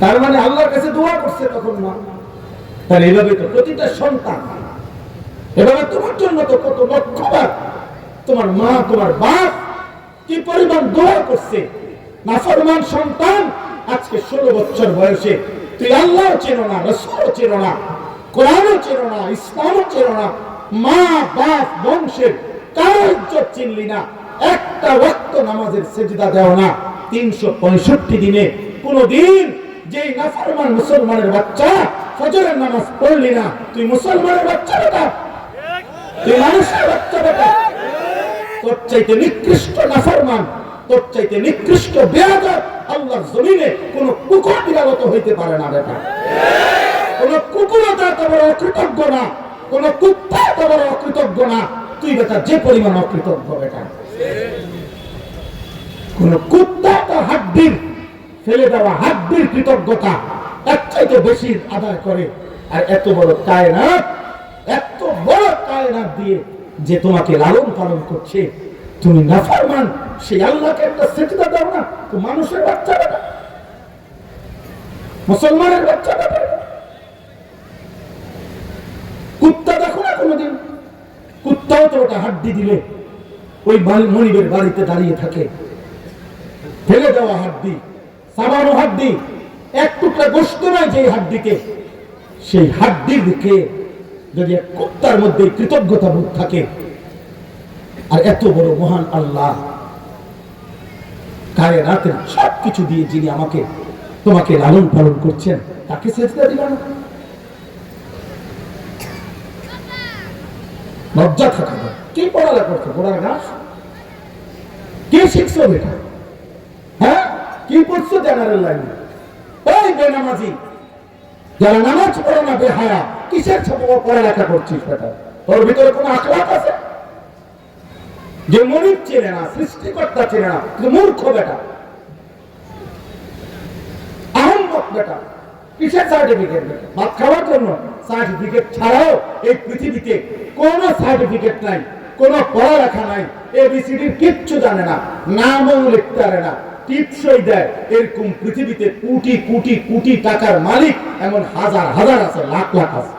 তার মানে আল্লাহর কাছে দোয়া করছে তখন মা। তাহলে এইভাবে তো প্রতিটা সন্তান, এভাবে তোমার জন্য তো কত লক্ষবার তোমার মা তোমার বাপ কি পরিমাণ দোয়া করছে। নাফরমান সন্তান আজকে 16 বছর বয়সে তুই আল্লাহ চেনো না, রাসূলও চেনো না, কোরআনও চেনো না, ইসলামও চেনো না, মা বাপ বংশের কারো ইজ্জত চিনলি না, একটা ওয়াক্ত নামাজের সেজদা দেও না, 365 দিনে কোনদিন যেই নাফরমান মুসলমানের বাচ্চা ফজরের নামাজ পড়লি না, তুই মুসলমানের বাচ্চা বেটা, তুই মানুষের বাচ্চা বেটা। তোর চাইতে নিকৃষ্ট নাফরমান, তোর চাইতে নিকৃষ্ট বেয়াদব আল্লাহর জমিনে কোন কুকুর বিরাগত হইতে পারে না বেটা। কোন কুকুরও তার বড় অকৃতজ্ঞ না, কোন কুত্তা এত বড় অকৃতজ্ঞ না, তুই বেটা যে পরিমাণ অকৃতজ্ঞ বেটা। কোন কুত্তা তার হাড্ডির ফেলে দেওয়া হাড্ডির কৃতজ্ঞতা এর চাইতে বেশি আদায় করে। আর এত বড় কায়নাত, এত বড় কায়নাত দিয়ে যে তোমাকে লালন পালন করছে, তুমি নাফরমান সেই আল্লাহকে একটা সেজদা দাও না, তো মানুষের বাচ্চা বেটা, মুসলমানের বাচ্চা বেটা। কুত্তা দেখো না কোনদিন, কুত্তাও তো ওটা হাড্ডি দিলে ওই মনিবের বাড়িতে দাঁড়িয়ে থাকে, ফেলে দেওয়া হাড্ডি, সাবানো হাড্ডি, এক টুকরা গোশত নয় যে হাড্ডিতে, সেই হাড্ডির দিকে যদি এক কুত্তার মধ্যে কৃতজ্ঞতা বোধ থাকে, আর এত বড় মহান আল্লাহ কায়নাতের সবকিছু দিয়ে যিনি আমাকে তোমাকে লালন পালন করছেন, তাকে সেজদা দিলাম না? লজ্জা থাকা যায়। কি পড়ালেখা করছো? পড়ার ঘাস কি শিখছো বেটা? হ্যাঁ, কি পড়ছো জেনারেল লাইনে? ওই বেনামাজি যারা নামাজ পড়ে না, বেহায়া, কিসের পড়ালেখা করছিস বেটা? তোর ভিতরে কোনো আখলাক আছে? যে মনিব চেনে না, সৃষ্টিকর্তা চেনে না, তুই মূর্খ বেটা, আহম্মক বেটা। কিসের সার্টিফিকেট বেটা? ভাত খাওয়ার জন্য সার্টিফিকেট ছাড়াও এই পৃথিবীতে কোনো সার্টিফিকেট নাই, কোনো পড়ালেখা নাই, এবিসিডির কিচ্ছু জানে না, নামও লিখতে পারে না, টিপসই দেয়, এরকম পৃথিবীতে কোটি কোটি কোটি টাকার মালিক এমন হাজার হাজার আছে, লাখ লাখ আছে।